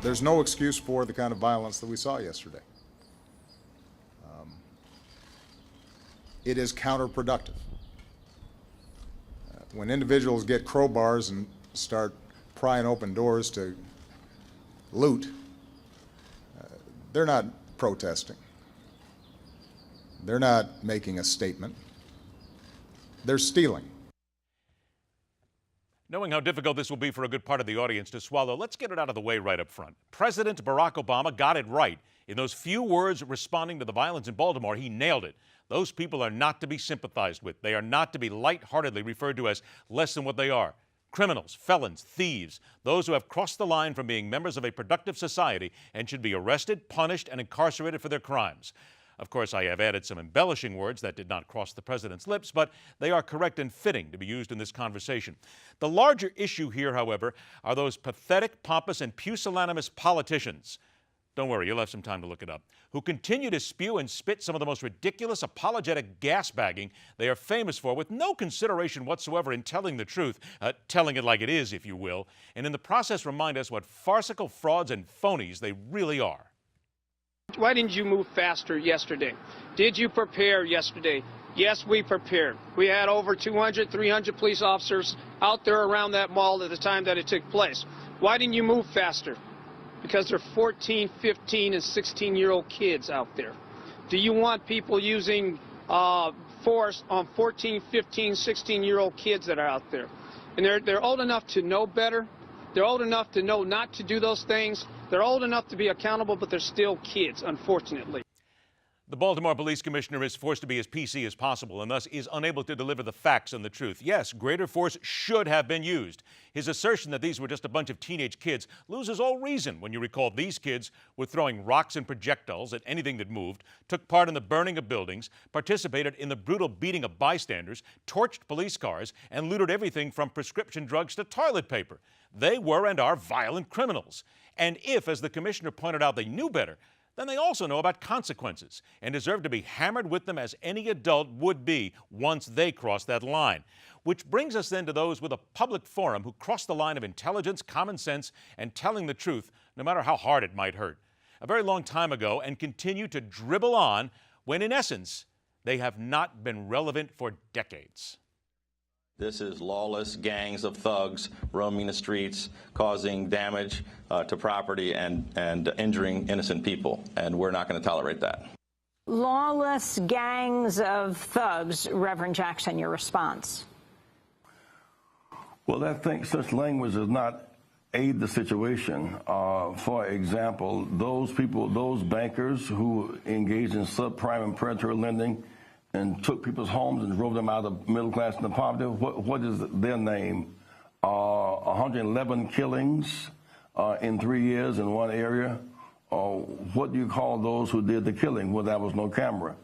There's no excuse for the kind of violence that we saw yesterday. It is counterproductive. When individuals get crowbars and start prying open doors to loot, they're not protesting. They're not making a statement. They're stealing. Knowing how difficult this will be for a good part of the audience to swallow, let's get it out of the way right up front. President Barack Obama got it right. In those few words responding to the violence in Baltimore, he nailed it. Those people are not to be sympathized with. They are not to be lightheartedly referred to as less than what they are. Criminals, felons, thieves, those who have crossed the line from being members of a productive society and should be arrested, punished, and incarcerated for their crimes. Of course, I have added some embellishing words that did not cross the president's lips, but they are correct and fitting to be used in this conversation. The larger issue here, however, are those pathetic, pompous, and pusillanimous politicians. Don't worry, you'll have some time to look it up, who continue to spew and spit some of the most ridiculous apologetic gas-bagging they are famous for with no consideration whatsoever in telling the truth, telling it like it is, if you will, and in the process remind us what farcical frauds and phonies they really are. Why didn't you move faster yesterday? Did you prepare yesterday? Yes, we prepared. We had over 200, 300 police officers out there around that mall at the time that it took place. Why didn't you move faster? Because there are 14, 15, and 16-year-old kids out there. Do you want people using force on 14, 15, 16-year-old kids that are out there? And they're old enough to know better. They're old enough to know not to do those things. They're old enough to be accountable, but they're still kids, unfortunately. The Baltimore Police Commissioner is forced to be as PC as possible and thus is unable to deliver the facts and the truth. Yes, greater force should have been used. His assertion that these were just a bunch of teenage kids loses all reason when you recall these kids were throwing rocks and projectiles at anything that moved, took part in the burning of buildings, participated in the brutal beating of bystanders, torched police cars, and looted everything from prescription drugs to toilet paper. They were and are violent criminals. And if, as the commissioner pointed out, they knew better, then they also know about consequences and deserve to be hammered with them as any adult would be once they cross that line. Which brings us then to those with a public forum who cross the line of intelligence, common sense, and telling the truth, no matter how hard it might hurt. A very long time ago, and continue to dribble on when, in essence, they have not been relevant for decades. This is lawless gangs of thugs roaming the streets, causing damage to property and injuring innocent people, and we're not going to tolerate that. Lawless gangs of thugs, Reverend Jackson, your response? Well, I think such language does not aid the situation. For example, those people, those bankers who engaged in subprime and predatory lending and took people's homes and drove them out of middle class into poverty, what is their name? 111 killings in 3 years in one area. What do you call those who did the killing? Well, there was no camera.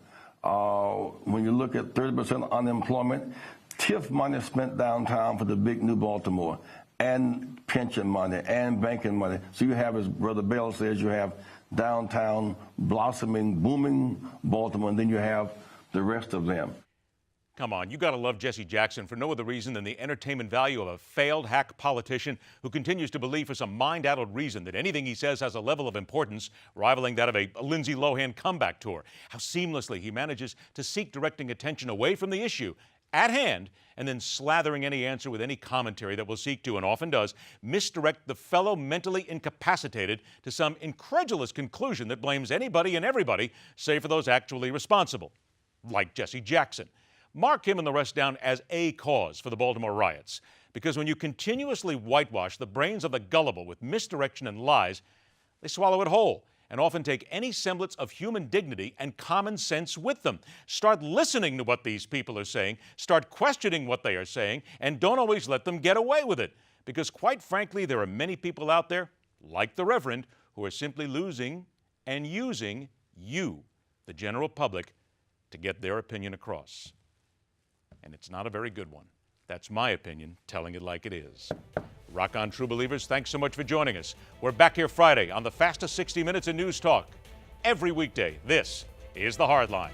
When you look at 30% unemployment, TIF money spent downtown for the big New Baltimore, and pension money and banking money. So you have, as Brother Bell says, you have downtown blossoming, booming Baltimore, and then you have the rest of them. Come on, you gotta love Jesse Jackson for no other reason than the entertainment value of a failed hack politician who continues to believe for some mind-addled reason that anything he says has a level of importance rivaling that of a Lindsay Lohan comeback tour. How seamlessly he manages to seek directing attention away from the issue at hand and then slathering any answer with any commentary that will seek to, and often does, misdirect the fellow mentally incapacitated to some incredulous conclusion that blames anybody and everybody save for those actually responsible, like Jesse Jackson. Mark him and the rest down as a cause for the Baltimore riots, because when you continuously whitewash the brains of the gullible with misdirection and lies, they swallow it whole and often take any semblance of human dignity and common sense with them. Start listening to what these people are saying, start questioning what they are saying, and don't always let them get away with it, because quite frankly, there are many people out there, like the Reverend, who are simply losing and using you, the general public, to get their opinion across. And it's not a very good one. That's my opinion, telling it like it is. Rock on, true believers. Thanks so much for joining us. We're back here Friday on the fastest 60 minutes in news talk. Every weekday, this is The Hard Line.